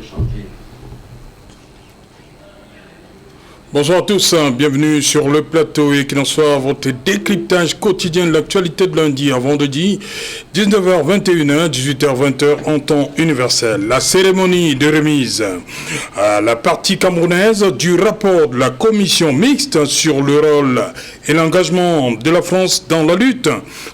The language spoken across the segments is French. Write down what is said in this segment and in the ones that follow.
chanter. Bonjour à tous, bienvenue sur le plateau Equinox Soir, votre décryptage quotidien de l'actualité de lundi à vendredi, 19h-21h, 18h-20h en temps universel. La cérémonie de remise à la partie camerounaise du rapport de la commission mixte sur le rôle et l'engagement de la France dans la lutte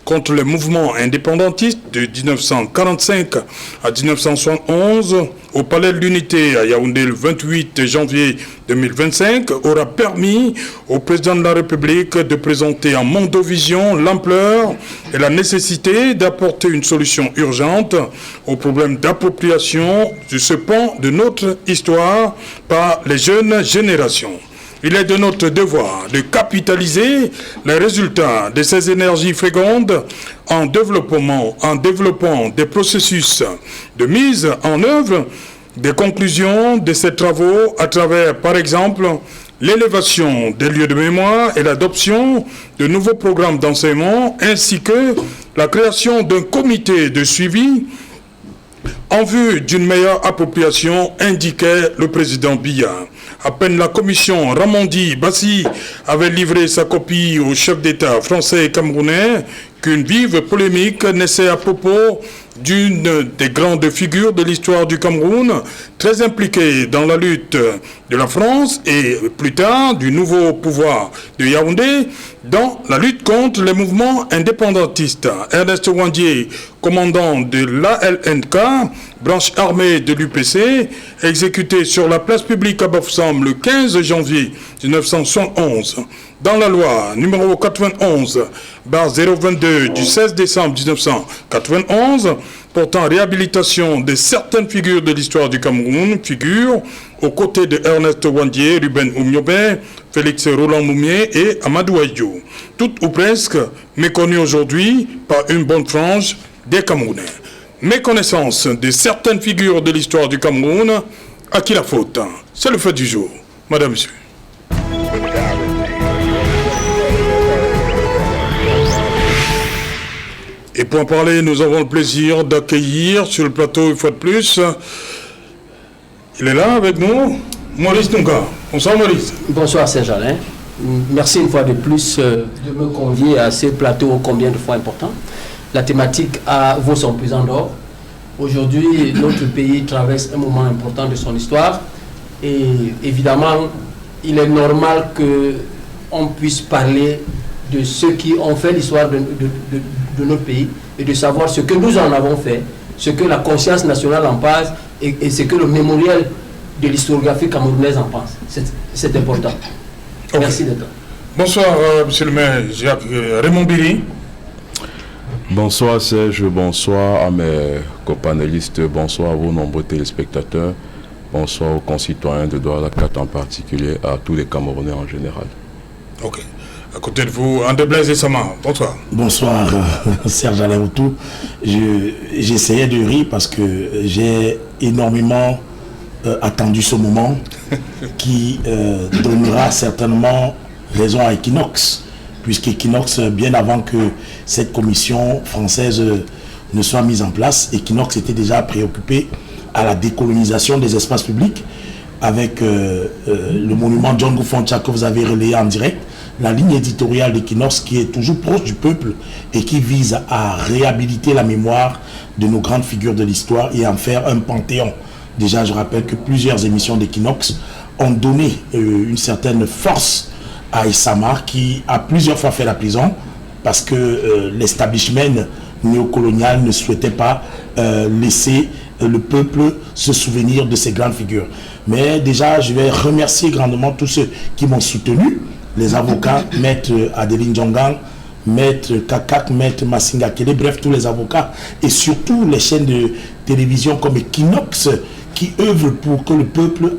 contre les mouvements indépendantistes de 1945 à 1971 au Palais de l'Unité à Yaoundé le 28 janvier 2025 aura permis au président de la République de présenter en mondovision l'ampleur et la nécessité d'apporter une solution urgente au problème d'appropriation de ce pan de notre histoire par les jeunes générations. Il est de notre devoir de capitaliser les résultats de ces énergies fécondes en développant des processus de mise en œuvre des conclusions de ces travaux à travers, par exemple, l'élévation des lieux de mémoire et l'adoption de nouveaux programmes d'enseignement, ainsi que la création d'un comité de suivi en vue d'une meilleure appropriation, indiquait le président Biya. À peine la commission Ramondi Bassi avait livré sa copie au chef d'État français et camerounais qu'une vive polémique naissait à propos d'une des grandes figures de l'histoire du Cameroun, très impliquée dans la lutte de la France et plus tard du nouveau pouvoir de Yaoundé dans la lutte contre les mouvements indépendantistes. Ernest Ouandié, commandant de l'ALNK, branche armée de l'UPC, exécuté sur la place publique à Bafoussam le 15 janvier 1971. Dans la loi numéro 91/022 du 16 décembre 1991 portant réhabilitation de certaines figures de l'histoire du Cameroun, figure aux côtés de Ernest Ouandié, Ruben Oumniobé, Félix Roland Moumié et Amadou Aïdjo, toutes ou presque méconnues aujourd'hui par une bonne frange des Camerounais. Méconnaissance de certaines figures de l'histoire du Cameroun, à qui la faute? C'est le fait du jour. Madame, Monsieur. Et pour en parler, nous avons le plaisir d'accueillir sur le plateau une fois de plus. Il est là avec nous, Maurice Nunga. Bonsoir Maurice. Bonsoir Saint-Germain. Merci une fois de plus de me convier à ce plateau combien de fois important. La thématique vaut son pesant d'or. Aujourd'hui, notre pays traverse un moment important de son histoire. Et évidemment, il est normal qu'on puisse parler de ceux qui ont fait l'histoire de notre pays et de savoir ce que nous en avons fait, ce que la conscience nationale en pense et ce que le mémorial de l'historiographie camerounaise en pense. C'est important. Okay. Merci d'être là. Bonsoir, monsieur le maire Jacques Raymond Biri. Bonsoir Serge, bonsoir à mes copanélistes, bonsoir à vos nombreux téléspectateurs, bonsoir aux concitoyens de Douala 4 en particulier, à tous les Camerounais en général. Ok. À côté de vous, André Blaise et Sama, bonsoir. Bonsoir Serge Aléoutou. J'essayais de rire parce que j'ai énormément attendu ce moment qui donnera certainement raison à Equinox, puisqu'Equinox, bien avant que cette commission française ne soit mise en place, Equinox était déjà préoccupé à la décolonisation des espaces publics avec le monument John Goufoncha que vous avez relayé en direct, la ligne éditoriale d'Equinox qui est toujours proche du peuple et qui vise à réhabiliter la mémoire de nos grandes figures de l'histoire et en faire un panthéon. Déjà, je rappelle que plusieurs émissions d'Equinox ont donné une certaine force à Issamar qui a plusieurs fois fait la prison parce que l'establishment néocolonial ne souhaitait pas laisser le peuple se souvenir de ces grandes figures. Mais déjà, je vais remercier grandement tous ceux qui m'ont soutenu, les avocats, Maître Adeline Djongang, Maître Kakak, Maître Massinga Kele, bref, tous les avocats, et surtout les chaînes de télévision comme Equinox, qui œuvrent pour que le peuple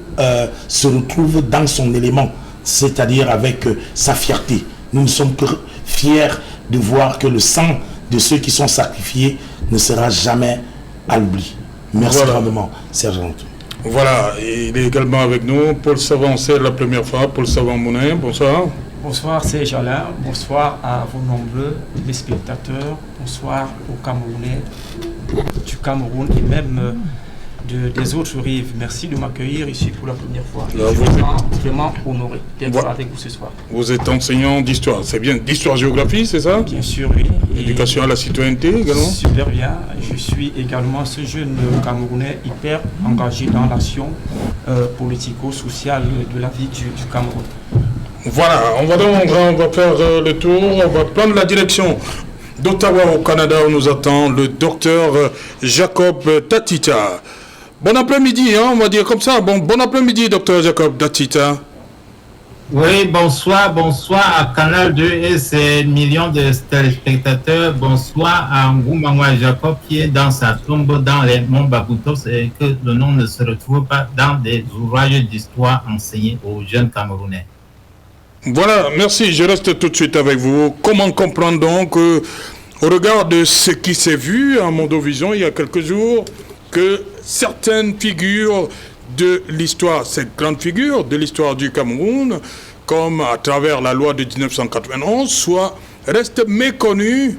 se retrouve dans son élément, c'est-à-dire avec sa fierté. Nous ne sommes que fiers de voir que le sang de ceux qui sont sacrifiés ne sera jamais à l'oubli. Merci grandement, Serge Aléoutou. Voilà, il est également avec nous, Paul Savant, c'est la première fois, Paul Savant-Mounin, bonsoir. Bonsoir Serge Alain, bonsoir à vos nombreux téléspectateurs, bonsoir aux Camerounais du Cameroun et même des autres rives. Merci de m'accueillir ici pour la première fois. Là, Je suis vraiment honoré d'être avec vous ce soir. Vous êtes enseignant d'histoire, c'est bien, d'histoire-géographie, c'est ça? Bien sûr, oui. Éducation à la citoyenneté également? Super bien. Je suis également ce jeune Camerounais hyper engagé dans l'action politico-sociale de la vie du Cameroun. Voilà, on va faire le tour, on va prendre la direction d'Ottawa au Canada où nous attend le docteur Jacob Datita. Bon après-midi, hein, on va dire comme ça. Bon après-midi, docteur Jacob Datita. Oui, bonsoir à Canal 2 et ses millions de téléspectateurs. Bonsoir à Ngoumawa Jacob qui est dans sa tombe dans les monts Bakutos et que le nom ne se retrouve pas dans des ouvrages d'histoire enseignés aux jeunes Camerounais. Voilà, merci. Je reste tout de suite avec vous. Comment comprendre donc, au regard de ce qui s'est vu à Mondovision il y a quelques jours, que certaines figures de l'histoire, cette grande figure de l'histoire du Cameroun, comme à travers la loi de 1991, restent méconnues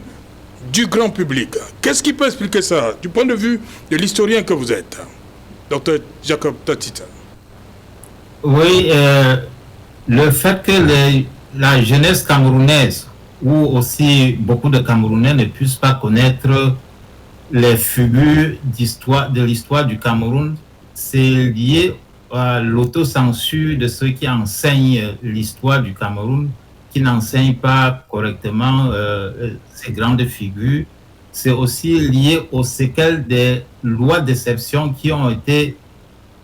du grand public. Qu'est-ce qui peut expliquer ça, du point de vue de l'historien que vous êtes, docteur Jacob Datita? Oui, le fait que la jeunesse camerounaise, ou aussi beaucoup de Camerounais ne puissent pas connaître les figures de l'histoire du Cameroun, c'est lié à l'autocensure de ceux qui enseignent l'histoire du Cameroun, qui n'enseignent pas correctement ces grandes figures. C'est aussi lié aux séquelles des lois d'exception qui ont été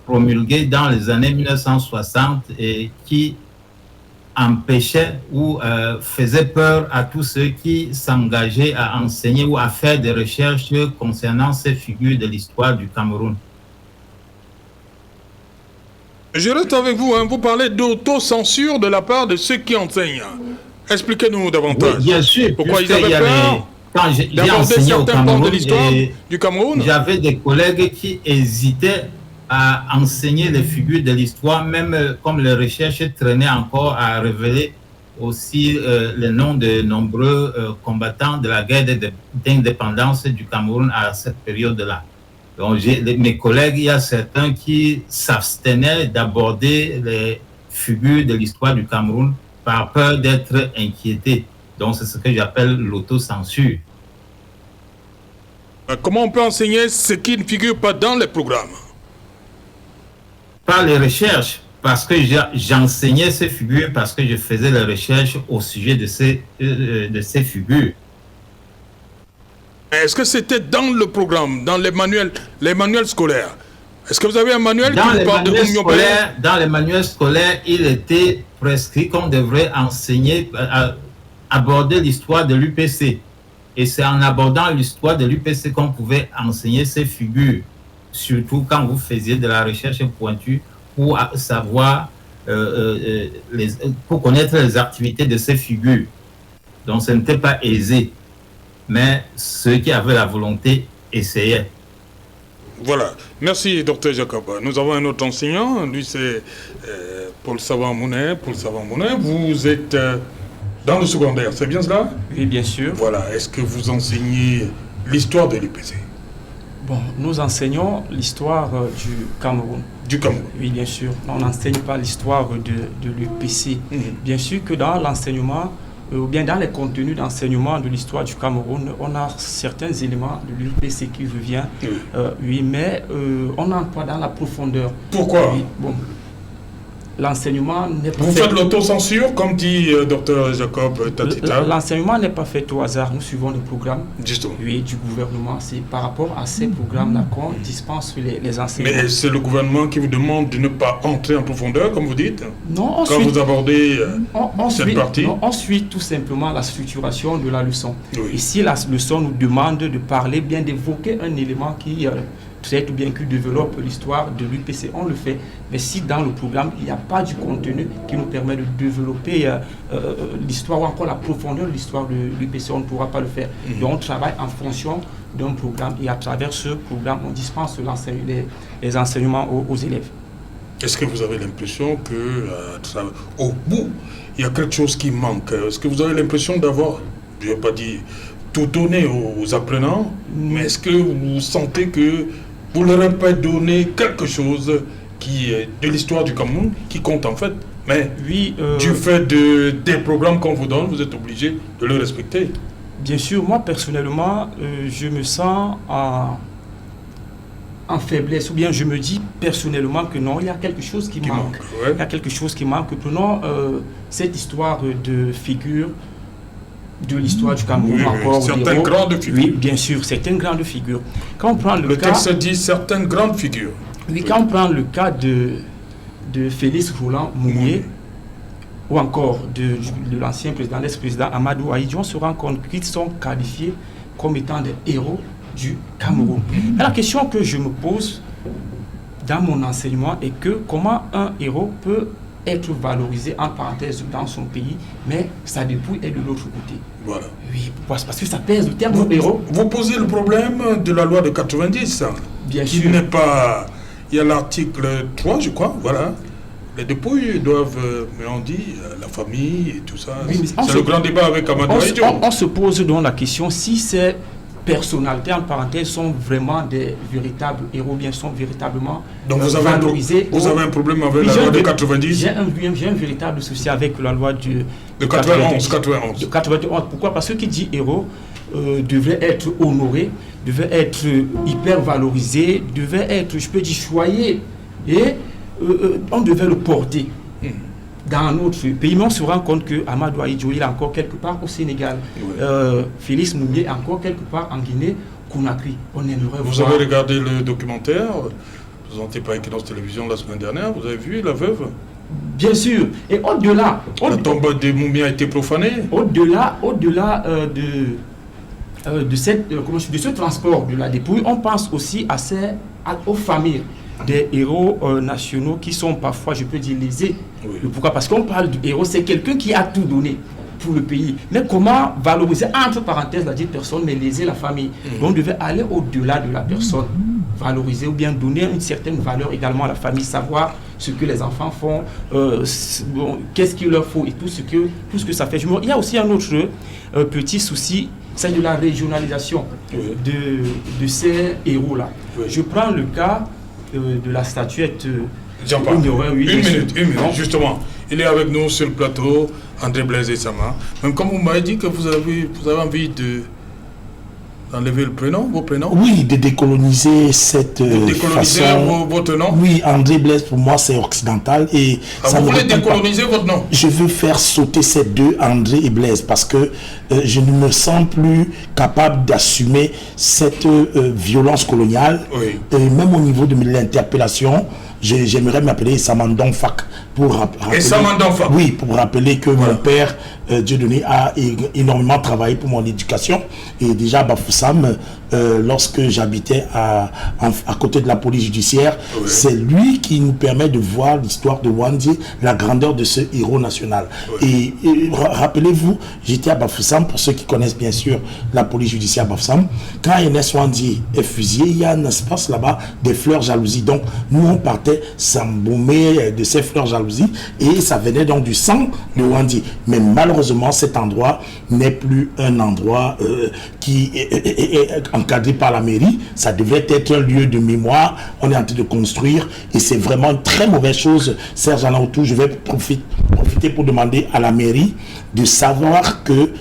promulguées dans les années 1960 et qui empêchait ou faisait peur à tous ceux qui s'engageaient à enseigner ou à faire des recherches concernant ces figures de l'histoire du Cameroun. Je reste avec vous, hein. Vous parlez d'autocensure de la part de ceux qui enseignent. Expliquez-nous davantage. Oui, bien sûr. Pourquoi ils avaient peur quand j'ai d'aborder enseigné au certains pans de Cameroun, l'histoire du Cameroun? J'avais des collègues qui hésitaient à enseigner les figures de l'histoire, même comme les recherches traînaient encore à révéler aussi les noms de nombreux combattants de la guerre d'indépendance du Cameroun à cette période-là. Donc, mes collègues, il y a certains qui s'abstenaient d'aborder les figures de l'histoire du Cameroun par peur d'être inquiétés. Donc, c'est ce que j'appelle l'autocensure. Comment on peut enseigner ce qui ne figure pas dans les programmes? Par les recherches, parce que j'enseignais ces figures, parce que je faisais les recherches au sujet de ces figures. Est-ce que c'était dans le programme, dans les manuels scolaires? Est-ce que vous avez un manuel qui vous parle de Oumio Bélé? Dans les manuels scolaires, il était prescrit qu'on devrait enseigner, aborder l'histoire de l'UPC. Et c'est en abordant l'histoire de l'UPC qu'on pouvait enseigner ces figures, surtout quand vous faisiez de la recherche pointue pour savoir, pour connaître les activités de ces figures. Donc ce n'était pas aisé. Mais ceux qui avaient la volonté essayaient. Voilà. Merci, docteur Jacob. Nous avons un autre enseignant. Lui, c'est Paul Savant-Mounet. Paul Savant-Mounet, vous êtes dans le secondaire, c'est bien cela? Oui, bien sûr. Voilà. Est-ce que vous enseignez l'histoire de l'UPC? Bon, nous enseignons l'histoire du Cameroun. Du Cameroun? Oui, bien sûr. On n'enseigne pas l'histoire de l'UPC. Bien sûr que dans l'enseignement, ou bien dans les contenus d'enseignement de l'histoire du Cameroun, on a certains éléments de l'UPC qui revient, oui, mais on n'entre pas dans la profondeur. Pourquoi? Oui, bon, l'enseignement n'est pas Vous fait... faites l'autocensure, comme dit Dr Jacob Datita? L'enseignement n'est pas fait au hasard. Nous suivons les programmes oui, du gouvernement. C'est par rapport à ces programmes-là qu'on dispense les enseignements. Mais c'est le gouvernement qui vous demande de ne pas entrer en profondeur, comme vous dites? Non, quand vous abordez cette partie? Non, on suit tout simplement la structuration de la leçon. Oui. Et si la leçon nous demande de parler, bien d'évoquer un élément qui traite ou bien qui développe l'histoire de l'UPC, on le fait. Mais si dans le programme, il n'y a pas du contenu qui nous permet de développer l'histoire ou encore la profondeur de l'histoire de l'UPC, on ne pourra pas le faire. Donc on travaille en fonction d'un programme et à travers ce programme, on dispense les enseignements aux élèves. Est-ce que vous avez l'impression qu'au bout, il y a quelque chose qui manque? Est-ce que vous avez l'impression d'avoir, je ne vais pas dire tout donné aux apprenants, mais est-ce que vous sentez que vous leur avez pas donné quelque chose qui est de l'histoire du Cameroun, qui compte en fait. Mais oui, du fait des programmes qu'on vous donne, vous êtes obligé de le respecter. Bien sûr, moi personnellement, je me sens en faiblesse, ou bien je me dis personnellement que non, il y a quelque chose qui manque. Ouais. Il y a quelque chose qui manque. Prenons cette histoire de figure de l'histoire du Cameroun, encore certaines grandes figures. Oui, bien sûr, certaines grandes figures. Quand on prend le cas, texte dit certaines grandes figures. Oui, quand on prend le cas de Félix Roland Mounier, ou encore de l'ancien président, l'ex-président Amadou Ahidjo, on se rend compte qu'ils sont qualifiés comme étant des héros du Cameroun. Mais la question que je me pose dans mon enseignement est que comment un héros peut être valorisé en parenthèse dans son pays, mais sa dépouille est de l'autre côté. Voilà. Oui, parce que ça pèse le terme héros. Vous posez le problème de la loi de 90, Bien qui sûr. n'est pas... Il y a l'article 3, je crois, voilà. Les dépouilles doivent, mais on dit, la famille et tout ça. Oui, c'est le grand débat avec Amadou Ahidjo. On se pose donc la question si ces personnalités en parenthèse sont vraiment des véritables héros, bien sont véritablement Donc vous avez valorisés. Vous avez un problème avec la loi de 90? J'ai un véritable souci avec la loi de 91. Pourquoi? Parce que qui dit héros devrait être honoré, devait être hyper valorisé, devait être, je peux dire, choyé, et on devait le porter dans notre pays. Mais on se rend compte que Amadou Ahidjo, il est encore quelque part au Sénégal. Oui. Félix Mounier est encore quelque part en Guinée-Conakry. On aimerait Vous avez regardé le documentaire présenté par Equinos Télévision la semaine dernière, vous avez vu la veuve? Bien sûr. Et au-delà... La tombe des momies a été profanée. Au-delà de ce transport de la dépouille, on pense aussi aux familles des héros nationaux qui sont parfois, je peux dire, lésés. Oui. Pourquoi? Parce qu'on parle du héros, c'est quelqu'un qui a tout donné pour le pays. Mais comment valoriser, entre parenthèses, la dite personne, mais léser la famille? Donc on devait aller au-delà de la personne, valoriser ou bien donner une certaine valeur également à la famille, savoir ce que les enfants font, qu'est-ce qu'il leur faut et tout ce que ça fait. Il y a aussi un autre petit souci, c'est de la régionalisation de ces héros-là. Oui. Je prends le cas de la statuette. Jean-Paul, une minute, justement. Il est avec nous sur le plateau, André Blaise Sama. Même comme vous m'avez dit que vous avez envie d'enlever vos prénoms. Oui, de décoloniser cette façon. Votre nom. Oui, André Blaise, pour moi, c'est occidental. Et ça vous voulez décoloniser votre nom? Je veux faire sauter ces deux, André et Blaise, parce que je ne me sens plus capable d'assumer cette violence coloniale. Oui. Même au niveau de l'interpellation, j'aimerais m'appeler Samandon Fak. Pour rappeler, oui, pour rappeler que mon père, Dieudonné, a énormément travaillé pour mon éducation. Et déjà, Bafoussam, lorsque j'habitais à côté de la police judiciaire, c'est lui qui nous permet de voir l'histoire de Wandi, la grandeur de ce héros national. Et rappelez-vous, j'étais à Bafoussam, pour ceux qui connaissent bien sûr la police judiciaire Bafoussam, quand Enes Wandi est fusillé, il y a un espace là-bas des fleurs jalousies. Donc, nous, on partait s'embaumer de ces fleurs jalousies et ça venait donc du sang de Wandi. Mais malheureusement, cet endroit n'est plus un endroit qui est encadré par la mairie. Ça devait être un lieu de mémoire. On est en train de construire et c'est vraiment une très mauvaise chose. Serge Alaoutou, je vais profiter pour demander à la mairie de savoir que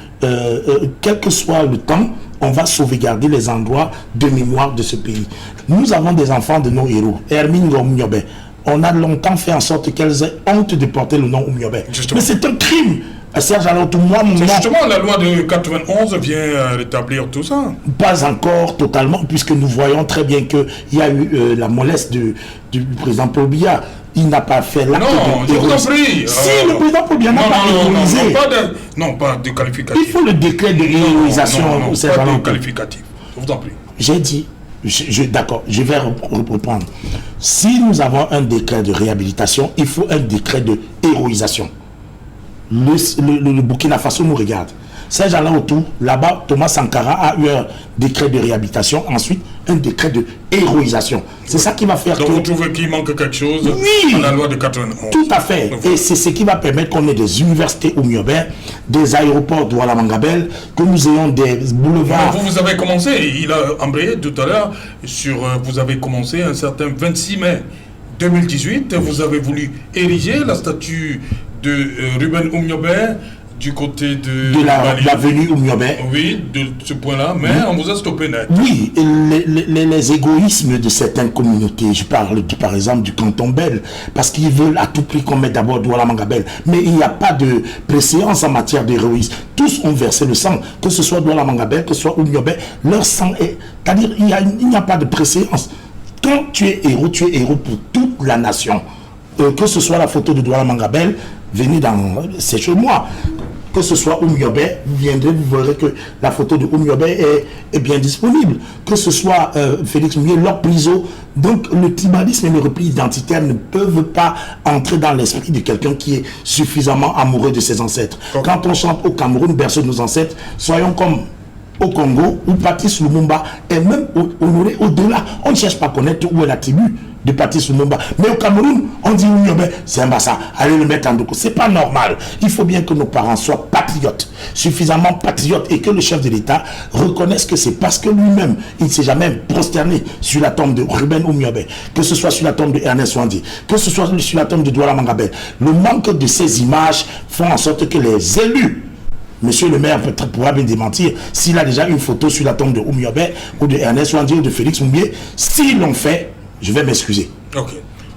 quel que soit le temps, on va sauvegarder les endroits de mémoire de ce pays. Nous avons des enfants de nos héros. Hermine Gomunyobe. On a longtemps fait en sorte qu'elles aient honte de porter le nom Oumiobe. Mais c'est un crime. Serge Alaoutou, moi, mon nom... Justement, la loi de 91 vient rétablir tout ça. Pas encore totalement, puisque nous voyons très bien qu'il y a eu la mollesse du président Paul Biya. Il n'a pas fait l'acte de... Non, je vous en prie. Si, le président Paul Biya n'a pas héroïsé. Non, pas de qualificatif. Il faut le décret de héroïsation. Non, pas de qualificatif. Je vous en prie. J'ai dit... D'accord, je vais reprendre. Si nous avons un décret de réhabilitation, il faut un décret de héroïsation. Le Burkina Faso nous regarde. Serge Alain Autou, là-bas, Thomas Sankara a eu un décret de réhabilitation, ensuite un décret de héroïsation. C'est ça qui va faire Donc vous trouvez qu'il manque quelque chose dans la loi de 91? Tout à fait. Et c'est ce qui va permettre qu'on ait des universités au Miobé, des aéroports Douala Mangabel, que nous ayons des boulevards. Vous avez commencé, il a embrayé tout à l'heure, vous avez commencé un certain 26 mai 2018, vous avez voulu ériger la statue de Ruben Oumniobé du côté de l'avenue Oumniobé. Oui, de ce point-là, mais on vous a stoppé net. Oui, les égoïsmes de certaines communautés, je parle par exemple du canton Bel, parce qu'ils veulent à tout prix qu'on mette d'abord Douala Mangabel, mais il n'y a pas de préséance en matière d'héroïsme. Tous ont versé le sang, que ce soit Douala Mangabel, que ce soit Oumniobé, leur sang est... C'est-à-dire il n'y a pas de préséance. Quand tu es héros pour toute la nation. Que ce soit la photo de Douala Mangabel, c'est chez moi. Que ce soit Oumniobé, vous viendrez, vous verrez que la photo de Oumniobé est bien disponible. Que ce soit Félix Moumié, Lord Priso. Donc le tribalisme et le repli identitaire ne peuvent pas entrer dans l'esprit de quelqu'un qui est suffisamment amoureux de ses ancêtres. Quand on chante au Cameroun, berceau de nos ancêtres, soyons comme au Congo, où Patrice Lumumba est même honoré au-delà. On ne cherche pas à connaître où est la tribu de Patrice Lumumba. Mais au Cameroun, on dit Oumniobé, c'est un bassa, allez le mettre en doko. C'est pas normal. Il faut bien que nos parents soient patriotes, suffisamment patriotes, et que le chef de l'État reconnaisse que c'est parce que lui-même, il ne s'est jamais prosterné sur la tombe de Ruben Oumniobé, que ce soit sur la tombe de Ernest Ouandi, que ce soit sur la tombe de Douala Mangabel. Le manque de ces images font en sorte que les élus, Monsieur le maire pourra bien démentir s'il a déjà une photo sur la tombe de Oumniobé ou de Ernest Ouandi ou de Félix Moumié. S'ils l'ont fait, je vais m'excuser. Ok.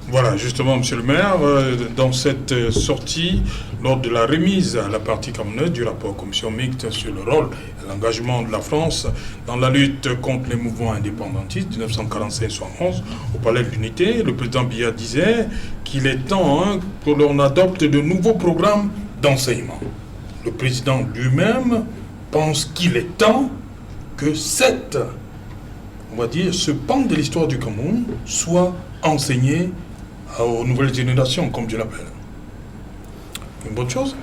Voilà, justement, monsieur le maire, dans cette sortie, lors de la remise à la partie camerounaise du rapport commission mixte sur le rôle et l'engagement de la France dans la lutte contre les mouvements indépendantistes 1945-71 au Palais de l'Unité, le président Biya disait qu'il est temps que l'on adopte de nouveaux programmes d'enseignement. Le président lui-même pense qu'il est temps que ce pan de l'histoire du Cameroun soit enseigné aux nouvelles générations, comme je l'appelle. Une bonne chose?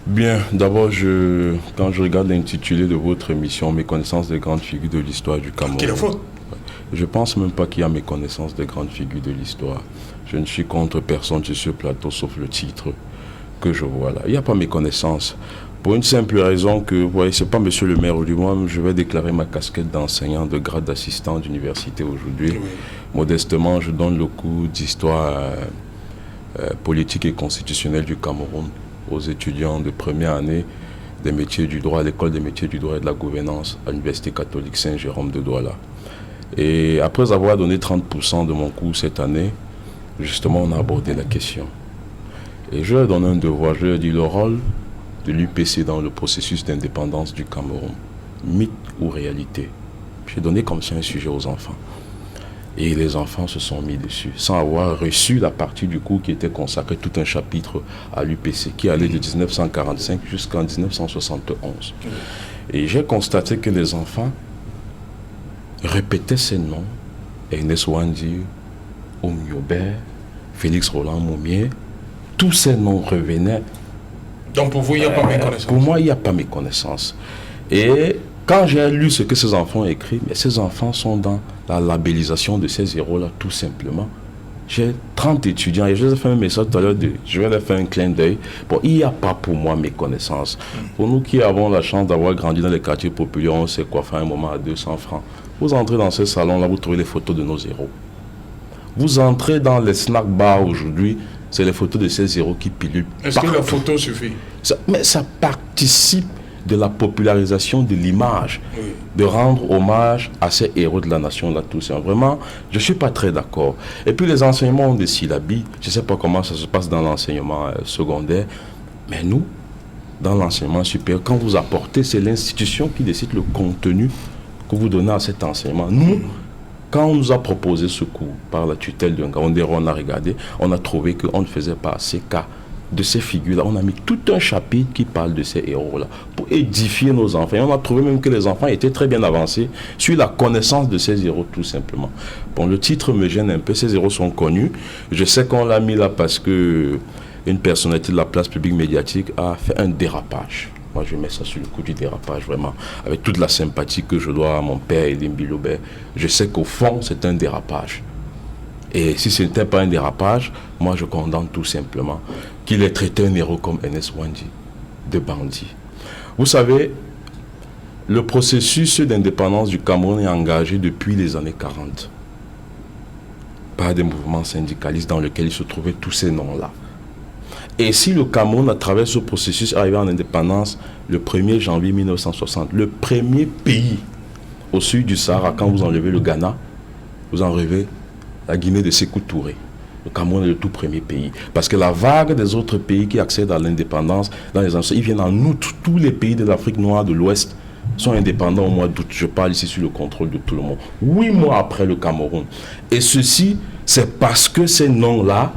Bien, d'abord, quand je regarde l'intitulé de votre émission, mes connaissances des grandes figures de l'histoire du Cameroun. Quelle faute? Je pense même pas qu'il y a mes connaissances des grandes figures de l'histoire. Je ne suis contre personne sur ce plateau, sauf le titre que je vois là. Il n'y a pas mes connaissances. Pour une simple raison que, vous voyez, c'est pas monsieur le maire aujourd'hui, moi je vais déclarer ma casquette d'enseignant de grade d'assistant d'université aujourd'hui. Oui. Modestement, je donne le cours d'histoire politique et constitutionnelle du Cameroun aux étudiants de première année des métiers du droit à l'école des métiers du droit et de la gouvernance à l'Université catholique Saint-Jérôme de Douala. Et après avoir donné 30% de mon cours cette année, justement on a abordé la question. Et je leur donne un devoir, je leur dis le rôle de l'UPC dans le processus d'indépendance du Cameroun, mythe ou réalité. J'ai donné comme ça un sujet aux enfants. Et les enfants se sont mis dessus, sans avoir reçu la partie du cours qui était consacrée, tout un chapitre à l'UPC, qui allait de 1945 jusqu'en 1971. Et j'ai constaté que les enfants répétaient ces noms, Ernest Ouandi, Oumniobé, Félix Roland Moumié, tous ces noms revenaient. Donc pour vous, il n'y a pas mes connaissances? Pour moi, il n'y a pas mes connaissances. Et quand j'ai lu ce que ces enfants ont écrit, mais ces enfants sont dans la labellisation de ces héros-là, tout simplement. J'ai 30 étudiants et je les ai fait un message tout à l'heure, je vais leur faire un clin d'œil. Bon, il n'y a pas pour moi mes connaissances. Pour nous qui avons la chance d'avoir grandi dans les quartiers populaires, on sait quoi faire un moment à 200 francs. Vous entrez dans ce salon-là, vous trouvez les photos de nos héros. Vous entrez dans les snack bars aujourd'hui, c'est les photos de ces héros qui pilulent. Est-ce que la photo suffit? Mais ça participe de la popularisation de l'image, oui, de rendre hommage à ces héros de la nation là tous. Vraiment, je ne suis pas très d'accord. Et puis les enseignements ont des syllabies. Je ne sais pas comment ça se passe dans l'enseignement secondaire, mais nous, dans l'enseignement supérieur, quand vous apportez, c'est l'institution qui décide le contenu que vous donnez à cet enseignement. Nous, quand on nous a proposé ce cours par la tutelle d'un Gandéro, on a regardé, on a trouvé qu'on ne faisait pas assez cas de ces figures-là. On a mis tout un chapitre qui parle de ces héros-là pour édifier nos enfants. Et on a trouvé même que les enfants étaient très bien avancés sur la connaissance de ces héros, tout simplement. Bon, le titre me gêne un peu. Ces héros sont connus. Je sais qu'on l'a mis là parce que une personnalité de la place publique médiatique a fait un dérapage. Moi, je mets ça sur le coup du dérapage, vraiment. Avec toute la sympathie que je dois à mon père, Elimbi Lobé, je sais qu'au fond, c'est un dérapage. Et si ce n'était pas un dérapage, moi, je condamne tout simplement qu'il ait traité un héros comme Ernest Ouandi de bandit. Vous savez, le processus d'indépendance du Cameroun est engagé depuis les années 40 par des mouvements syndicalistes dans lesquels il se trouvaient tous ces noms-là. Et si le Cameroun, à travers ce processus, est arrivé en indépendance le 1er janvier 1960, le premier pays au sud du Sahara, quand vous enlevez le Ghana, vous enlevez la Guinée de Sékou Touré. Le Cameroun est le tout premier pays. Parce que la vague des autres pays qui accèdent à l'indépendance, dans les années, ils viennent en août. Tous les pays de l'Afrique noire de l'Ouest sont indépendants au mois d'août. Je parle ici sur le contrôle de tout le monde. 8 mois après le Cameroun. Et ceci, c'est parce que ces noms-là,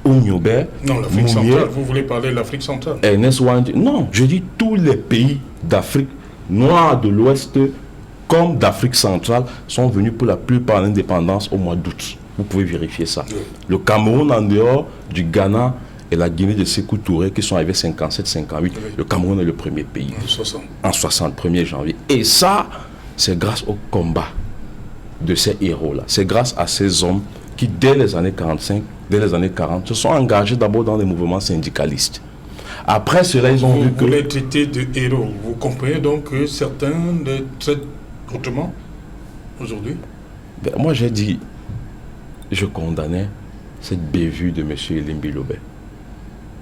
Ouniobé, non, l'Afrique centrale, vous voulez parler de l'Afrique centrale? Ernest Ouandi, non, je dis tous les pays d'Afrique noire de l'Ouest comme d'Afrique centrale sont venus pour la plupart à l'indépendance au mois d'août. Vous pouvez vérifier ça. Oui. Le Cameroun, en dehors du Ghana et la Guinée de Sékou Touré, qui sont arrivés 57-58, oui. Le Cameroun est le premier pays. En 60, 1er janvier. Et ça, c'est grâce au combat de ces héros-là. C'est grâce à ces hommes qui, dès les années 45, dès les années 40, se sont engagés d'abord dans les mouvements syndicalistes. Après cela, ils ont vu que... Vous les traitez de héros. Vous comprenez donc que certains les traitent autrement aujourd'hui? Ben, moi, j'ai dit, je condamnais cette bévue de M. Elimbi Lobé.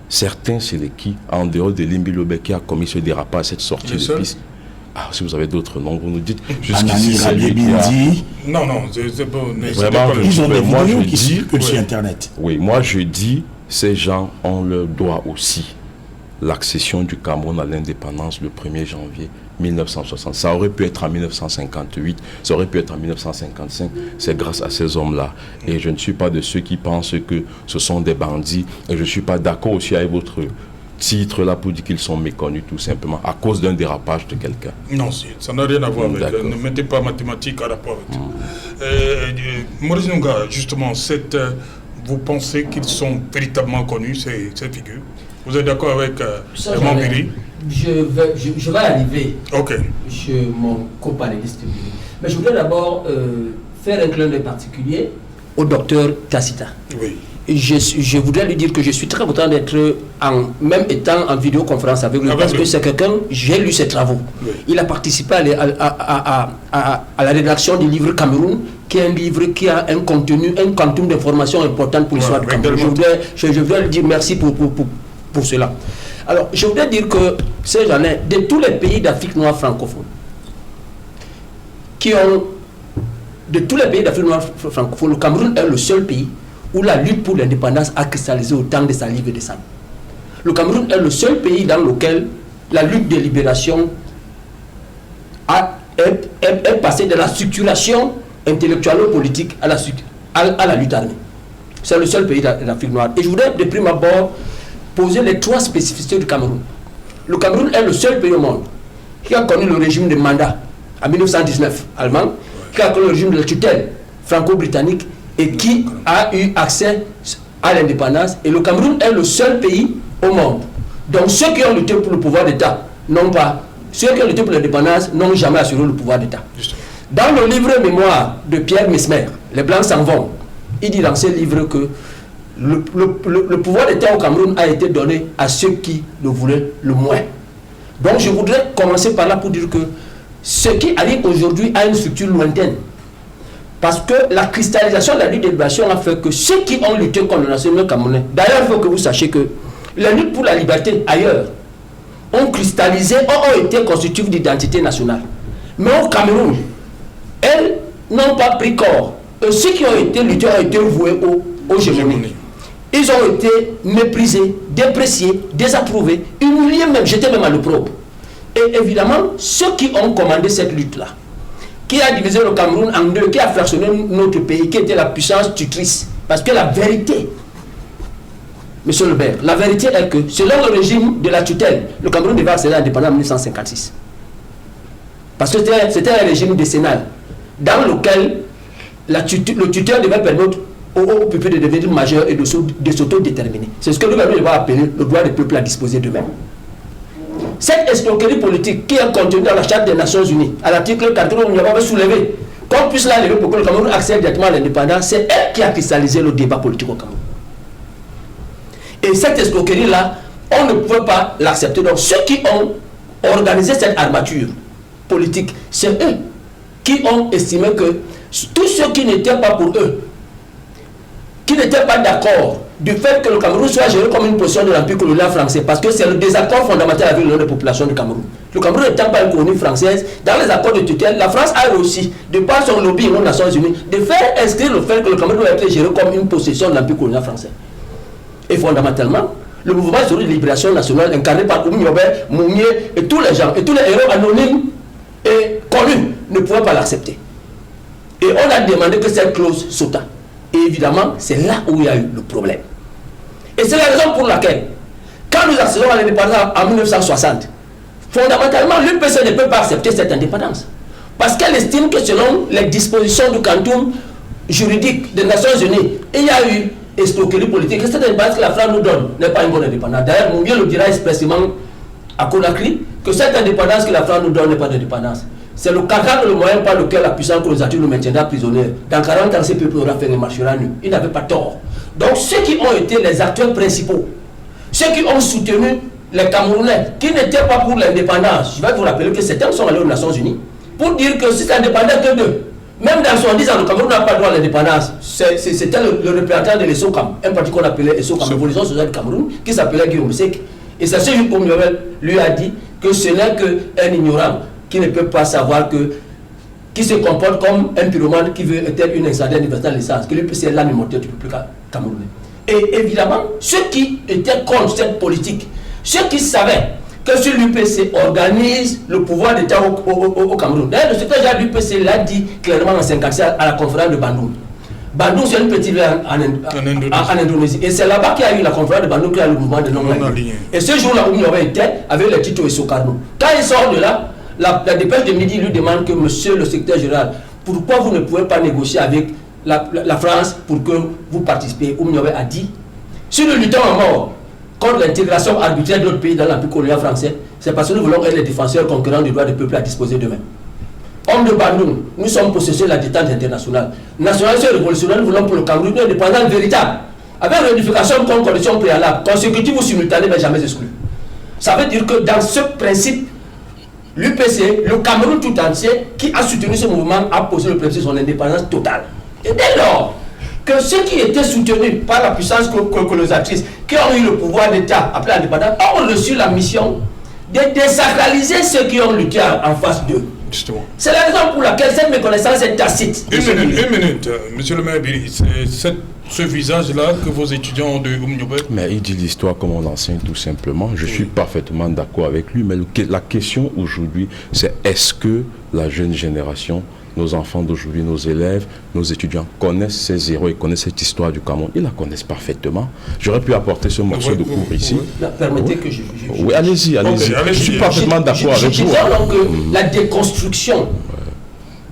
Certains, c'est les qui, en dehors de Elimbi Lobé, qui a commis ce dérapage, cette sortie de piste. Ah, si vous avez d'autres noms, vous nous dites. Anani Rabiebindi. Non, c'est bon. Vraiment, ils ont des vidéos qui circulent sur Internet. Oui, moi je dis, ces gens ont leur droit aussi. L'accession du Cameroun à l'indépendance le 1er janvier 1960. Ça aurait pu être en 1958, ça aurait pu être en 1955. C'est grâce à ces hommes-là. Et je ne suis pas de ceux qui pensent que ce sont des bandits. Et je ne suis pas d'accord aussi avec votre titre là pour dire qu'ils sont méconnus tout simplement à cause d'un dérapage de quelqu'un. Non, ça n'a rien à voir avec. Ne mettez pas mathématiques à rapport avec ça. Maurice Nunga, justement, vous pensez qu'ils sont véritablement connus, ces figures? Vous êtes d'accord avec Raymond Biri? Je vais arriver chez mon copanéliste. Mais je voudrais d'abord faire un clin d'œil particulier au docteur Tacita. Oui. Je voudrais lui dire que je suis très content d'être, même étant en vidéoconférence avec lui, parce que c'est quelqu'un, j'ai lu ses travaux. Oui. Il a participé à la rédaction du livre Cameroun, qui est un livre qui a un contenu, un quantum d'informations importantes pour l'histoire du Cameroun. Je voudrais lui dire merci pour cela. Alors, je voudrais dire que ces gens-là, de tous les pays d'Afrique noire francophone, le Cameroun est le seul pays où la lutte pour l'indépendance a cristallisé autant de salive et de sang. Le Cameroun est le seul pays dans lequel la lutte de libération est passée de la structuration intellectuelle-politique à la lutte armée. C'est le seul pays d'Afrique noire. Et je voudrais de prime abord poser les 3 spécificités du Cameroun. Le Cameroun est le seul pays au monde qui a connu le régime de mandat en 1919 allemand, qui a connu le régime de la tutelle franco-britannique et qui a eu accès à l'indépendance. Et le Cameroun est le seul pays au monde. Donc ceux qui ont lutté pour le pouvoir d'État ceux qui ont lutté pour l'indépendance n'ont jamais assuré le pouvoir d'État. Dans le livre mémoire de Pierre Mesmer, Les Blancs s'en vont, il dit dans ce livre que le pouvoir d'État au Cameroun a été donné à ceux qui le voulaient le moins. Donc je voudrais commencer par là pour dire que ce qui arrive aujourd'hui a une structure lointaine. Parce que la cristallisation de la lutte de libération a fait que ceux qui ont lutté contre le nationalisme camerounais, d'ailleurs il faut que vous sachiez que les luttes pour la liberté ailleurs ont cristallisé, ont été constitutives d'identité nationale. Mais au Cameroun, elles n'ont pas pris corps. Et ceux qui ont été luttés ont été voués aux gémonies. Ils ont été méprisés, dépréciés, désapprouvés, humiliés même, jetés même à l'opprobre. Et évidemment, ceux qui ont commandé cette lutte-là, qui a divisé le Cameroun en deux, qui a fractionné notre pays, qui était la puissance tutrice. Parce que la vérité, monsieur Lebert, la vérité est que selon le régime de la tutelle, le Cameroun devait accéder à l'indépendance en 1956. Parce que c'était un régime décennal dans lequel le tuteur devait permettre aux peuples de devenir majeurs et de s'autodéterminer. C'est ce que nous va appeler le droit des peuples à disposer d'eux-mêmes. cette escroquerie politique qui est contenue dans la Charte des Nations Unies, à l'article 4, on avait soulevé, qu'on puisse la lever pour que le Cameroun accède directement à l'indépendance, c'est elle qui a cristallisé le débat politique au Cameroun. Et cette escroquerie-là, on ne pouvait pas l'accepter. Donc ceux qui ont organisé cette armature politique, c'est eux qui ont estimé que tous ceux qui n'étaient pas pour eux, qui n'étaient pas d'accord du fait que le Cameroun soit géré comme une position de l'Empire colonial français, parce que c'est le désaccord fondamental avec l'Union des populations du Cameroun. Le Cameroun n'étant pas une colonie française, dans les accords de tutelle, la France a réussi, de par son lobby aux Nations Unies, de faire inscrire le fait que le Cameroun doit être géré comme une possession de l'Empire colonial français. Et fondamentalement, le mouvement de libération nationale incarné par Oumi Yobé, Mounier et tous les gens, et tous les héros anonymes et connus ne pouvaient pas l'accepter. Et on a demandé que cette clause saute. Et évidemment, c'est là où il y a eu le problème. Et c'est la raison pour laquelle, quand nous accédons à l'indépendance en 1960, fondamentalement, l'UPC ne peut pas accepter cette indépendance. Parce qu'elle estime que selon les dispositions du quantum juridique des Nations Unies, il y a eu escroquerie politique. Et cette indépendance que la France nous donne n'est pas une bonne indépendance. D'ailleurs, Mounier le dira expressément à Conakry que cette indépendance que la France nous donne n'est pas d'indépendance. C'est le cadre, le moyen par lequel la puissance colonisatrice nous maintiendra prisonniers. Dans 40 ans, ces peuples auraient fait les marchera nus. Ils n'avaient pas tort. Donc ceux qui ont été les acteurs principaux, ceux qui ont soutenu les Camerounais, qui n'étaient pas pour l'indépendance, je vais vous rappeler que certains sont allés aux Nations Unies pour dire que si c'est indépendant que d'eux, même dans 70 ans, le Cameroun n'a pas droit à l'indépendance. C'était le représentant de l'ESOCAM, un parti qu'on appelait ESOCAM, l'évolution sociale du Cameroun, qui s'appelait Guillaume Sek. Et ça, c'est Oumi Yobé lui a dit que ce n'est qu'un ignorant qui ne peut pas savoir que, qui se comporte comme un pyromane qui veut être une incendiaire universelle de l'essence, que l'UPC est l'âme immortelle du peuple camerounais. Et évidemment, ceux qui étaient contre cette politique, ceux qui savaient que si l'UPC organise le pouvoir d'État au Cameroun, d'ailleurs, le secrétaire général de l'UPC l'a dit clairement en 1957 à la conférence de Bandung. Bandung, c'est une petite ville en Indonésie. Et c'est là-bas qu'il y a eu la conférence de Bandung, qui a eu le mouvement de non-alignés. Et ce jour-là, où il avait été avec le titre Essokarno. Quand il sort de là, la dépêche de midi lui demande que monsieur le secrétaire général, pourquoi vous ne pouvez pas négocier avec la France pour que vous participiez? Oumi Yobé a dit, si nous luttons à mort contre l'intégration arbitraire d'autres pays dans l'Empire colonial français, c'est parce que nous voulons être les défenseurs concurrents du droit des peuples à disposer d'eux-mêmes. Homme de Bandung, nous sommes possesseurs de la détente internationale. Nationalistes révolutionnaires, nous voulons pour le Cameroun une indépendance véritable, avec réunification comme condition préalable, consécutive ou simultanée, mais jamais exclue. Ça veut dire que dans ce principe, l'UPC, le Cameroun tout entier, qui a soutenu ce mouvement, a posé le principe de son indépendance totale. Et dès lors que ceux qui étaient soutenus par la puissance colonisatrice, qui ont eu le pouvoir d'État après l'indépendance, ont reçu la mission de désacraliser ceux qui ont lutté en face d'eux. C'est la raison pour laquelle cette méconnaissance est tacite. Une minute, monsieur le maire Biri, c'est ce visage-là que vos étudiants ont de Oumi Yobé. Mais il dit l'histoire comme on enseigne tout simplement. Je suis parfaitement d'accord avec lui, mais la question aujourd'hui, c'est est-ce que la jeune génération, nos enfants d'aujourd'hui, nos élèves, nos étudiants connaissent ces héros et connaissent cette histoire du Cameroun? Ils la connaissent parfaitement. J'aurais pu apporter ce morceau de cours ici. Permettez que je... Oui, allez-y, allez-y. Okay, je suis parfaitement d'accord avec vous. Je dis donc que la déconstruction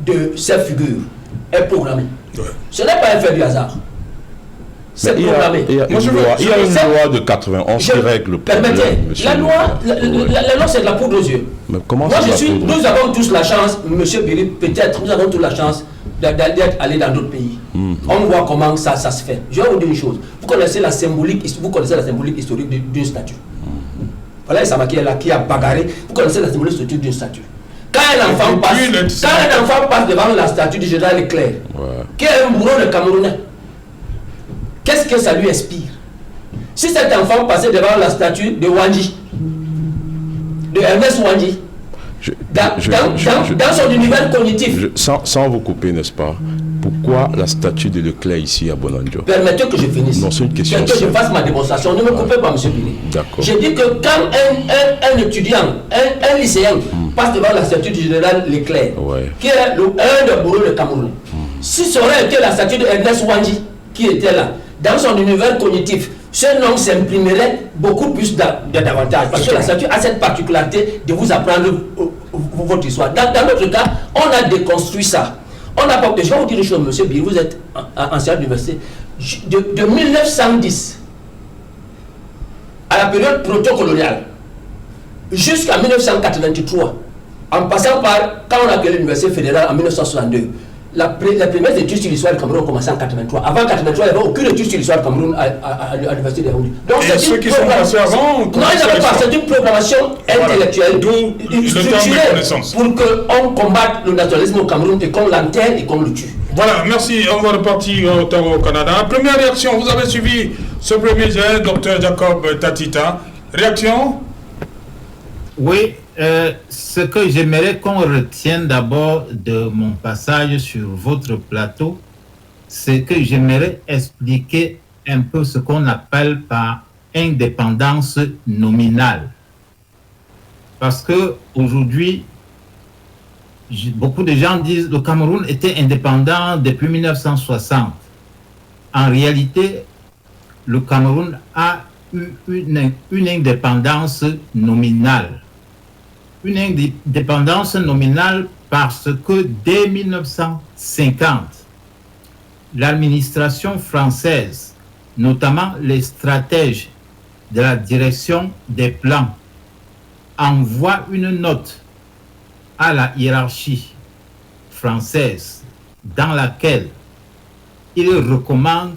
de ces figures est programmée. Ce n'est pas un fait du hasard. C'est programmé. Il y a une loi de 91 qui règle le problème. Permettez, la loi c'est de la poudre aux yeux. Mais comment nous avons tous la chance, monsieur Biri, peut-être, nous avons tous la chance d'être allés dans d'autres pays. On voit comment ça se fait. Je vais vous dire une chose. Vous connaissez la symbolique historique d'une statue. Voilà Samaki là qui a bagarré. Vous connaissez la symbolique historique d'une statue. Quand un enfant passe devant la statue du général Leclerc, qui est un bourreau de Camerounais, qu'est-ce que ça lui inspire? Si cet enfant passait devant la statue de Wanji, de Ernest Wanji, dans son univers cognitif. Sans vous couper, n'est-ce pas? Pourquoi la statue de Leclerc ici à Bonanjo? Permettez que je finisse. Non, c'est une question. Que je fasse ma démonstration. Ne me coupez pas, monsieur Biri. D'accord. Je dis que quand un étudiant, un lycéen, passe devant la statue du général Leclerc, qui est un des bourreaux de Cameroun, si ça aurait été la statue de Ernest Wanji qui était là, dans son univers cognitif, ce nom s'imprimerait beaucoup plus d'avantages. Parce que la statue a cette particularité de vous apprendre votre histoire. Dans notre cas, on a déconstruit ça. On n'a pas. Je vais vous dire une chose, monsieur Biri, vous êtes ancien d'université. De 1910 à la période proto-coloniale, jusqu'en 1983, en passant par, quand on a créé l'université fédérale en 1962, les premières études sur l'histoire du Cameroun ont commencé en 83. Avant 1983, il n'y avait aucune étude sur l'histoire du Cameroun à l'université de Yaoundé. Donc, et ceux qui sont passés avant, non, il n'y avait pas. C'est une programmation intellectuelle, d'où structurée, pour qu'on combatte le nationalisme au Cameroun et qu'on l'enterre et qu'on le tue. Voilà, merci. On va repartir au Canada. Première réaction, vous avez suivi ce premier jet, Dr Jacob Tatita. Réaction? Oui, ce que j'aimerais qu'on retienne d'abord de mon passage sur votre plateau, c'est que j'aimerais expliquer un peu ce qu'on appelle par indépendance nominale. Parce que aujourd'hui, beaucoup de gens disent que le Cameroun était indépendant depuis 1960. En réalité, le Cameroun a eu une indépendance nominale. Une indépendance nominale parce que dès 1950, l'administration française, notamment les stratèges de la direction des plans, envoient une note à la hiérarchie française dans laquelle il recommande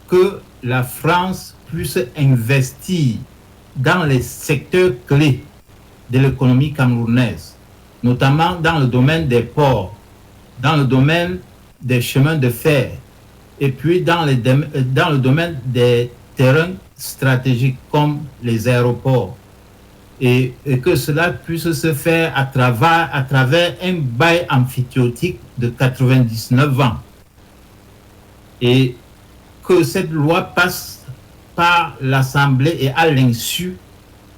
que la France puisse investir dans les secteurs clés de l'économie camerounaise, notamment dans le domaine des ports, dans le domaine des chemins de fer, et puis dans le domaine des terrains stratégiques comme les aéroports. Et que cela puisse se faire à travers un bail amphithéotique de 99 ans. Et que cette loi passe par l'Assemblée et à l'insu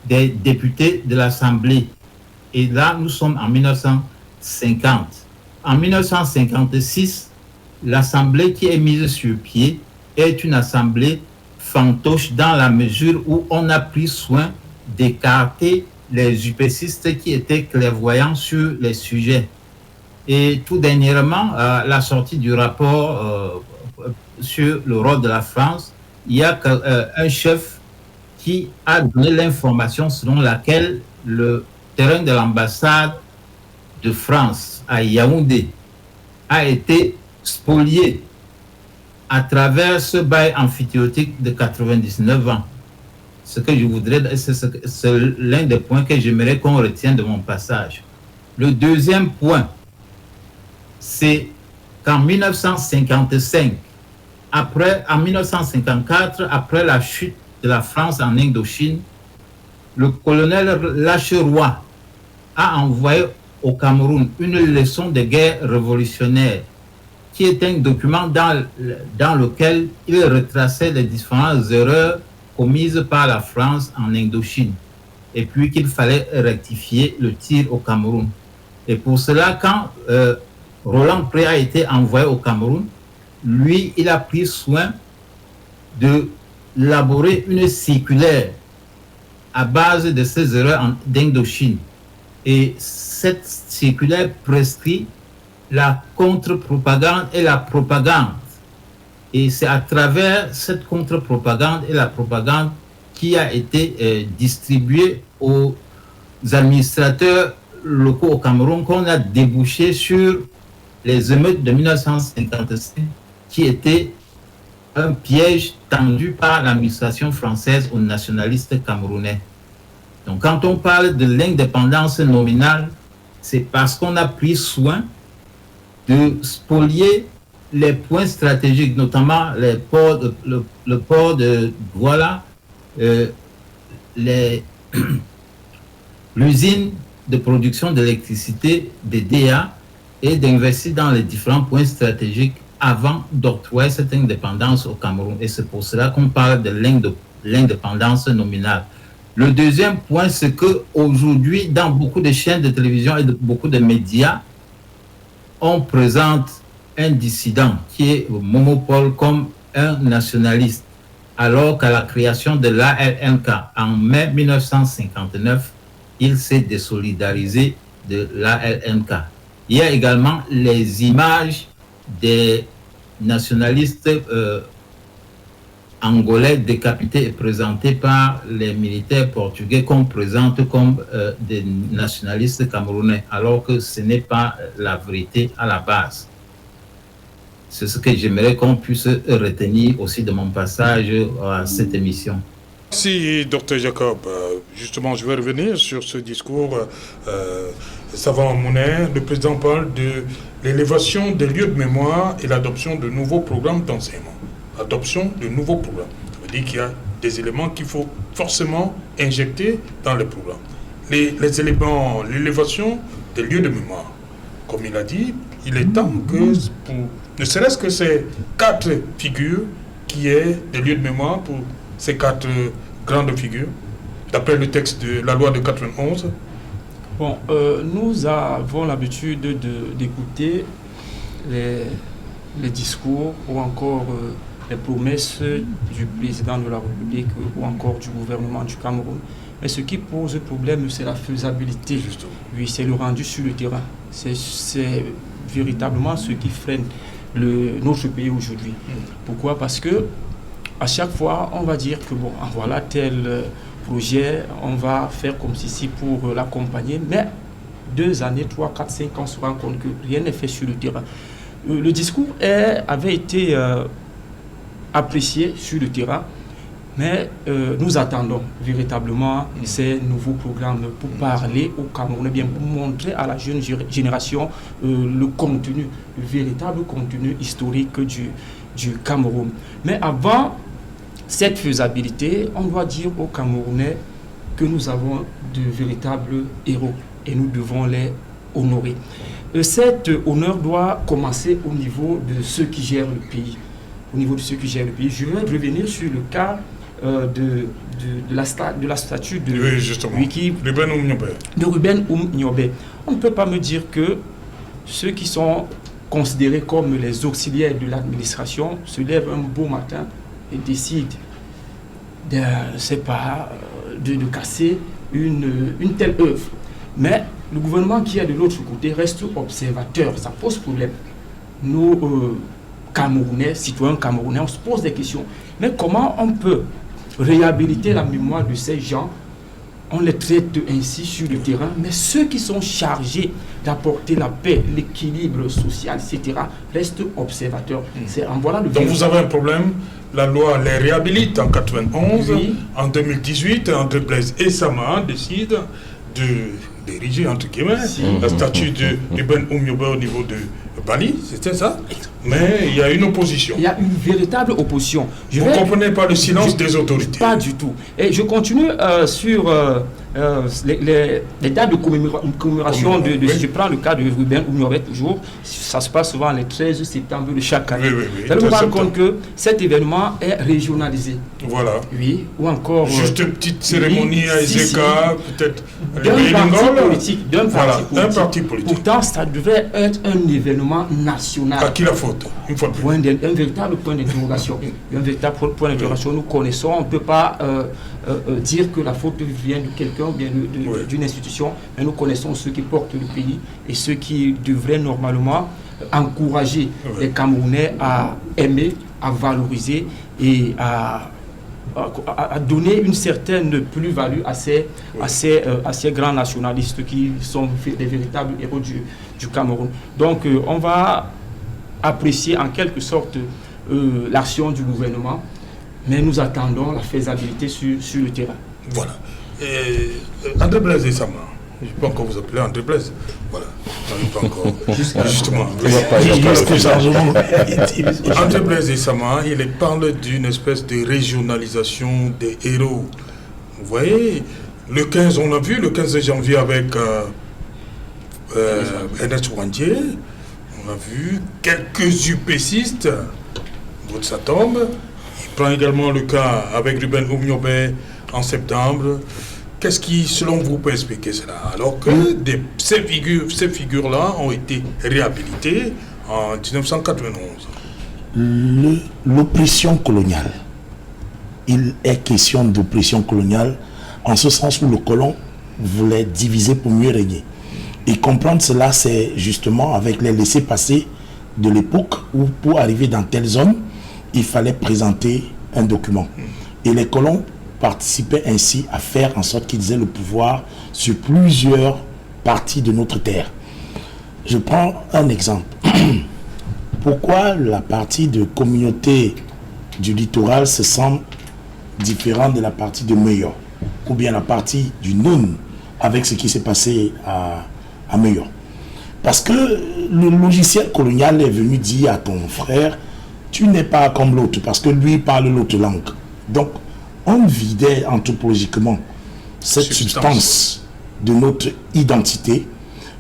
des députés de l'Assemblée. Et là, nous sommes en 1950. En 1956, l'Assemblée qui est mise sur pied est une Assemblée fantoche dans la mesure où on a pris soin d'écarter les UPCistes qui étaient clairvoyants sur les sujets. Et tout dernièrement, la sortie du rapport sur le rôle de la France, il y a un chef qui a donné l'information selon laquelle le terrain de l'ambassade de France à Yaoundé a été spolié à travers ce bail amphithéotique de 99 ans. Ce que je voudrais, c'est l'un des points que j'aimerais qu'on retienne de mon passage. Le deuxième point, c'est qu'en 1955, en 1954, après la chute de la France en Indochine, le colonel Lacheroy a envoyé au Cameroun une leçon de guerre révolutionnaire qui est un document dans lequel il retraçait les différentes erreurs commises par la France en Indochine et puis qu'il fallait rectifier le tir au Cameroun. Et pour cela, quand Roland Pré a été envoyé au Cameroun, lui, il a pris soin d'élaborer une circulaire à base de ces erreurs d'Indochine. Et cette circulaire prescrit la contre-propagande et la propagande. Et c'est à travers cette contre-propagande et la propagande qui a été distribuée aux administrateurs locaux au Cameroun qu'on a débouché sur les émeutes de 1955 qui étaient un piège tendu par l'administration française aux nationalistes camerounais. Donc quand on parle de l'indépendance nominale, c'est parce qu'on a pris soin de spolier les points stratégiques, notamment le port de Douala, l'usine de production d'électricité des DA et d'investir dans les différents points stratégiques avant d'octroyer cette indépendance au Cameroun. Et c'est pour cela qu'on parle de l'indépendance nominale. Le deuxième point, c'est qu'aujourd'hui, dans beaucoup de chaînes de télévision et beaucoup de médias, on présente un dissident qui est Momo Paul comme un nationaliste, alors qu'à la création de l'ALNK en mai 1959, il s'est désolidarisé de l'ALNK. Il y a également les images des nationalistes Angolais décapités et présentés par les militaires portugais qu'on présente comme des nationalistes camerounais, alors que ce n'est pas la vérité à la base. C'est ce que j'aimerais qu'on puisse retenir aussi de mon passage à cette émission. Merci, Dr Jacob. Justement, je vais revenir sur ce discours. Savant Mounet, le président parle de l'élévation des lieux de mémoire et l'adoption de nouveaux programmes d'enseignement. Adoption de nouveaux programmes. Ça veut dire qu'il y a des éléments qu'il faut forcément injecter dans les programmes. Les éléments, l'élévation des lieux de mémoire. Comme il a dit, il est temps que, ne serait-ce que ces 4 figures, qui est des lieux de mémoire pour ces 4 grandes figures, d'après le texte de la loi de 91. Bon, nous avons l'habitude d'écouter les discours ou encore les promesses du président de la République ou encore du gouvernement du Cameroun. Mais ce qui pose problème, c'est la faisabilité. Justement. Oui, c'est le rendu sur le terrain. C'est véritablement ce qui freine notre pays aujourd'hui. Pourquoi? Parce que à chaque fois, on va dire que bon, voilà tel projet, on va faire comme ceci pour l'accompagner, mais 2 années, 3, 4, 5 ans, on se rend compte que rien n'est fait sur le terrain. Le discours avait été apprécié sur le terrain, mais nous attendons véritablement ces nouveaux programmes pour parler aux Camerounais, bien pour montrer à la jeune génération le contenu, le véritable contenu historique du Cameroun. Mais avant cette faisabilité, on doit dire aux Camerounais que nous avons de véritables héros et nous devons les honorer. Cet honneur doit commencer au niveau de ceux qui gèrent le pays. Au niveau de ceux qui gèrent le pays. Je vais revenir sur le cas de la statue de Ruben Oum-Niobé. On ne peut pas me dire que ceux qui sont considérés comme les auxiliaires de l'administration se lèvent un beau matin et décident de casser une telle œuvre. Mais le gouvernement qui est de l'autre côté reste observateur. Ça pose problème. Nos Camerounais, citoyens camerounais, on se pose des questions. Mais comment on peut réhabiliter la mémoire de ces gens? On les traite ainsi sur le terrain, mais ceux qui sont chargés d'apporter la paix, l'équilibre social, etc., restent observateurs. Voilà Donc vous avez un problème, la loi les réhabilite en 91, oui. En 2018, André Blaise et Sama décident d'ériger, entre guillemets, la statue de Ruben Oum-Niobé au niveau de Bali, c'était ça? Mais il y a une opposition. Il y a une véritable opposition. Vous ne comprenez pas le silence des autorités? Pas du tout. Et je continue sur les dates de commémoration de oui. Je prends le cas de Ruben Oum-Niobé toujours. Ça se passe souvent le 13 septembre de chaque année. Oui. Vous allez vous rendre compte que cet événement est régionalisé. Voilà. Oui, ou encore... Juste une petite cérémonie à Ezeka, peut-être... D'un parti politique. Pourtant, ça devrait être un événement national. À qui la faute? Une fois de plus. Un véritable point d'interrogation. Un véritable point d'interrogation. Nous connaissons, on ne peut pas dire que la faute vient de quelqu'un ou bien d'une institution, mais nous connaissons ceux qui portent le pays et ceux qui devraient normalement encourager les Camerounais à aimer, à valoriser et à donner une certaine plus-value à ces grands nationalistes qui sont des véritables héros du Cameroun. Donc on va apprécier en quelque sorte l'action du gouvernement, mais nous attendons la faisabilité sur le terrain. Voilà. André Blaise et Sama, je ne peux pas encore vous appeler André Blaise. Voilà. Pas encore. Justement. André Blaise et Sama, il parle d'une espèce de régionalisation des héros. Vous voyez, le 15, on l'a vu, le 15 janvier avec Ernest Ouandié, on a vu quelques UPCistes de sa tombe. Il prend également le cas avec Ruben Oum-Niobé en septembre. Qu'est-ce qui, selon vous, peut expliquer cela? Alors que ces figures-là ont été réhabilitées en 1991. L'oppression coloniale. Il est question d'oppression coloniale en ce sens où le colon voulait diviser pour mieux régner. Et comprendre cela, c'est justement avec les laissez-passer de l'époque où pour arriver dans telle zone, il fallait présenter un document. Et les colons participaient ainsi à faire en sorte qu'ils aient le pouvoir sur plusieurs parties de notre terre. Je prends un exemple. Pourquoi la partie de communauté du littoral se semble différente de la partie de Meyo, ou bien la partie du Noun, avec ce qui s'est passé à Meyo? Parce que le logiciel colonial est venu dire à ton frère, tu n'es pas comme l'autre, parce que lui parle l'autre langue. Donc, on vidait anthropologiquement cette substance de notre identité,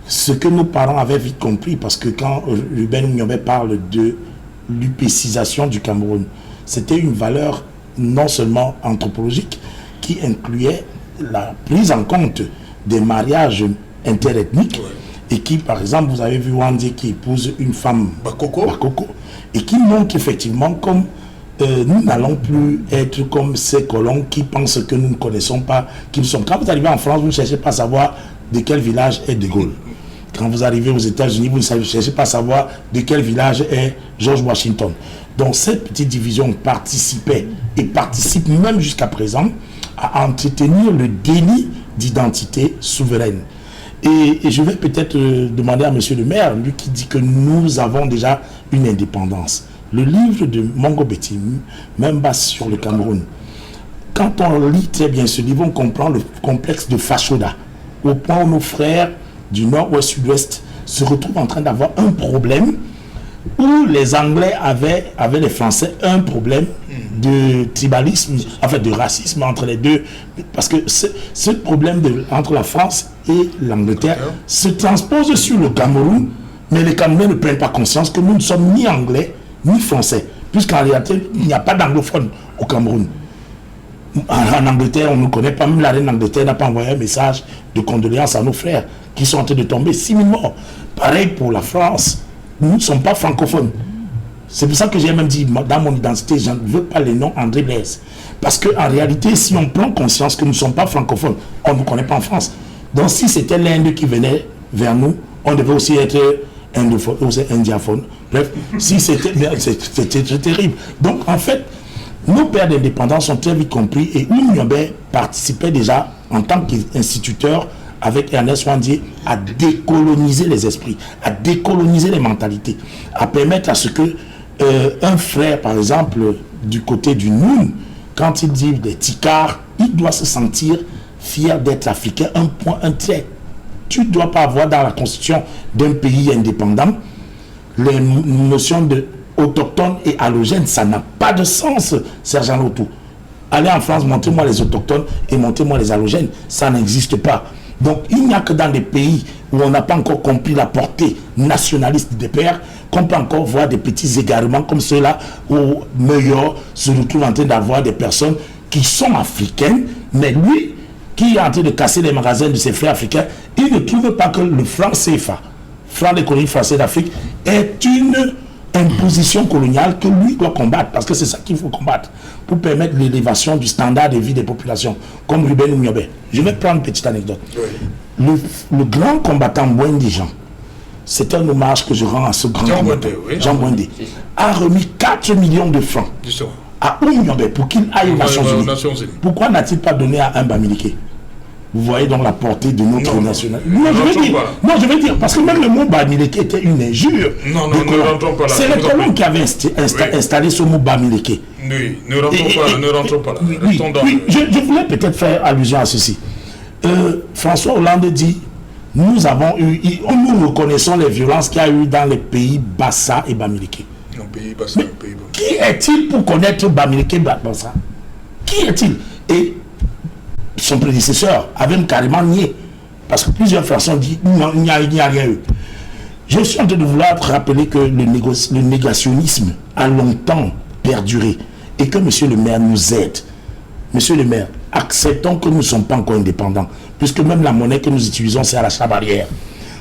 ce que nos parents avaient vite compris, parce que quand Ruben Nyobé parle de l'upécisation du Cameroun, c'était une valeur non seulement anthropologique, qui incluait la prise en compte des mariages interethniques, et qui, par exemple, vous avez vu Wandé qui épouse une femme Bakoko, et qui montre effectivement comme nous n'allons plus être comme ces colons qui pensent que nous ne connaissons pas qui nous sommes. Quand vous arrivez en France, vous ne cherchez pas à savoir de quel village est De Gaulle. Quand vous arrivez aux États-Unis, vous ne cherchez pas à savoir de quel village est George Washington. Donc cette petite division participait et participe même jusqu'à présent à entretenir le déni d'identité souveraine. Et je vais peut-être demander à monsieur le maire, lui qui dit que nous avons déjà une indépendance. Le livre de Mongo Betty, même bas sur le Cameroun, quand on lit très bien ce livre, on comprend le complexe de Fashoda, au point où nos frères du nord, ouest, sud-ouest se retrouvent en train d'avoir un problème, où les Anglais avaient les Français un problème de tribalisme, en fait de racisme entre les deux, parce que ce problème entre la France et l'Angleterre se transpose sur le Cameroun, mais les Camerounais ne prennent pas conscience que nous ne sommes ni anglais ni français, puisqu'en réalité il n'y a pas d'anglophone au Cameroun. En Angleterre, on ne connaît pas, même la reine d'Angleterre n'a pas envoyé un message de condoléances à nos frères qui sont en train de tomber 6 000 morts. Pareil pour la France, nous ne sommes pas francophones. C'est pour ça que j'ai même dit dans mon identité, je ne veux pas les noms André Blaise. Parce qu'en réalité, si on prend conscience que nous ne sommes pas francophones, on ne nous connaît pas en France. Donc si c'était l'Inde qui venait vers nous, on devait aussi être indiaphone. Bref, si c'était terrible. Donc en fait, nos pères d'indépendance ont très vite compris et Nyobé participait déjà en tant qu'instituteur avec Ernest Wandé à décoloniser les esprits, à décoloniser les mentalités, à permettre à ce que un frère, par exemple, du côté du Noun, quand il dit des ticards, il doit se sentir fier d'être africain, un point, un trait. Tu ne dois pas avoir dans la constitution d'un pays indépendant les notions de autochtones et allogènes. Ça n'a pas de sens, Sergent Lotou. Allez en France, montrez-moi les autochtones et montrez-moi les allogènes. Ça n'existe pas. Donc il n'y a que dans des pays où on n'a pas encore compris la portée nationaliste des pères qu'on peut encore voir des petits égarements comme ceux-là où Meilleur se retrouve en train d'avoir des personnes qui sont africaines, mais lui qui est en train de casser les magasins de ses frères africains, il ne trouve pas que le franc CFA, franc des colonies françaises d'Afrique, est une imposition coloniale que lui doit combattre, parce que c'est ça qu'il faut combattre pour permettre l'élévation du standard de vie des populations, comme Ruben Nyobé. Je vais prendre une petite anecdote. Oui. Le grand combattant Bwendi Jean, c'est un hommage que je rends à ce grand combattant. Jean Bwendi a remis 4 millions de francs à Nyobé pour qu'il aille aux Nations Unies. Pourquoi n'a-t-il pas donné à un Bamileke? Vous voyez donc la portée de notre national. Non, je vais dire, parce que même le mot Bamileke était une injure. Non, ne rentrons pas là. C'est les colons qui avaient installé ce mot Bamileke. Oui, ne rentrons pas là. Je voulais peut-être faire allusion à ceci. François Hollande dit, nous nous reconnaissons les violences qu'il y a eu dans les pays Bassa et Bamileke. Qui est-il pour connaître Bamileke et Bassa? Qui est-il? Et son prédécesseur avait carrément nié, parce que plusieurs personnes disent non, il n'y a rien eu. Je suis en train de vouloir rappeler que le négationnisme a longtemps perduré et que monsieur le maire nous aide. Monsieur le maire, acceptons que nous ne sommes pas encore indépendants, puisque même la monnaie que nous utilisons, c'est à l'achat barrière.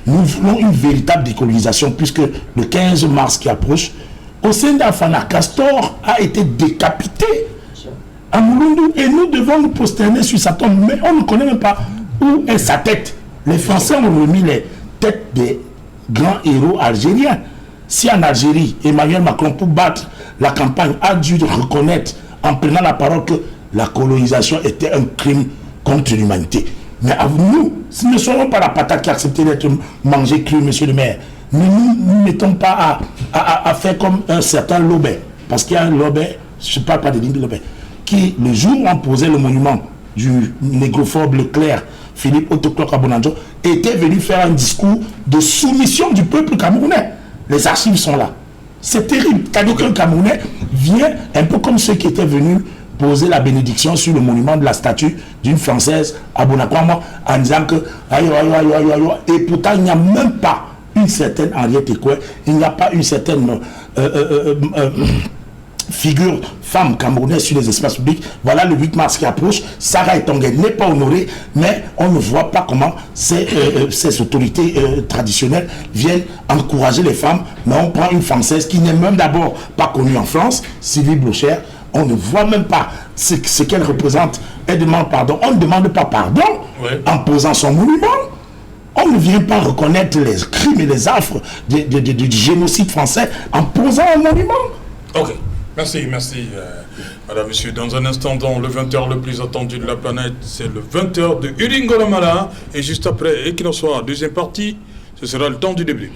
Nous voulons une véritable décolonisation, puisque le 15 mars qui approche, Osenda Fana Castor a été décapité à Mouloundou, et nous devons nous prosterner sur sa tombe, mais on ne connaît même pas où est sa tête. Les Français ont remis les têtes des grands héros algériens. Si en Algérie, Emmanuel Macron, pour battre la campagne, a dû reconnaître en prenant la parole que la colonisation était un crime contre l'humanité. Mais nous, si nous ne serons pas la patate qui a accepté d'être mangée crue, monsieur le maire, nous ne mettons pas à faire comme un certain Lobet. Parce qu'il y a un Lobet, je ne parle pas de Limbi Lobet, qui, le jour où on posait le monument du négrophobe Leclerc, Philippe Otokloka Bonanjo, était venu faire un discours de soumission du peuple camerounais. Les archives sont là. C'est terrible. C'est-à-dire qu'un Camerounais vient, un peu comme ceux qui étaient venus poser la bénédiction sur le monument de la statue d'une Française à Bonakwama, en disant que et pourtant il n'y a même pas une certaine Henriette Ekoué, il n'y a pas une certaine figure femme camerounaise sur les espaces publics. Voilà le 8 mars qui approche. Sarah Etongue n'est pas honorée, mais on ne voit pas comment ces autorités traditionnelles viennent encourager les femmes. Mais on prend une Française qui n'est même d'abord pas connue en France, Sylvie Blocher. On ne voit même pas ce qu'elle représente. Elle demande pardon. On ne demande pas pardon en posant son monument. On ne vient pas reconnaître les crimes et les affres du génocide français en posant un monument. Ok. Merci, madame, monsieur. Dans un instant, dans le 20h le plus attendu de la planète, c'est le 20h de Ulingolamala. Et juste après, et qu'il en soit, deuxième partie, ce sera le temps du début.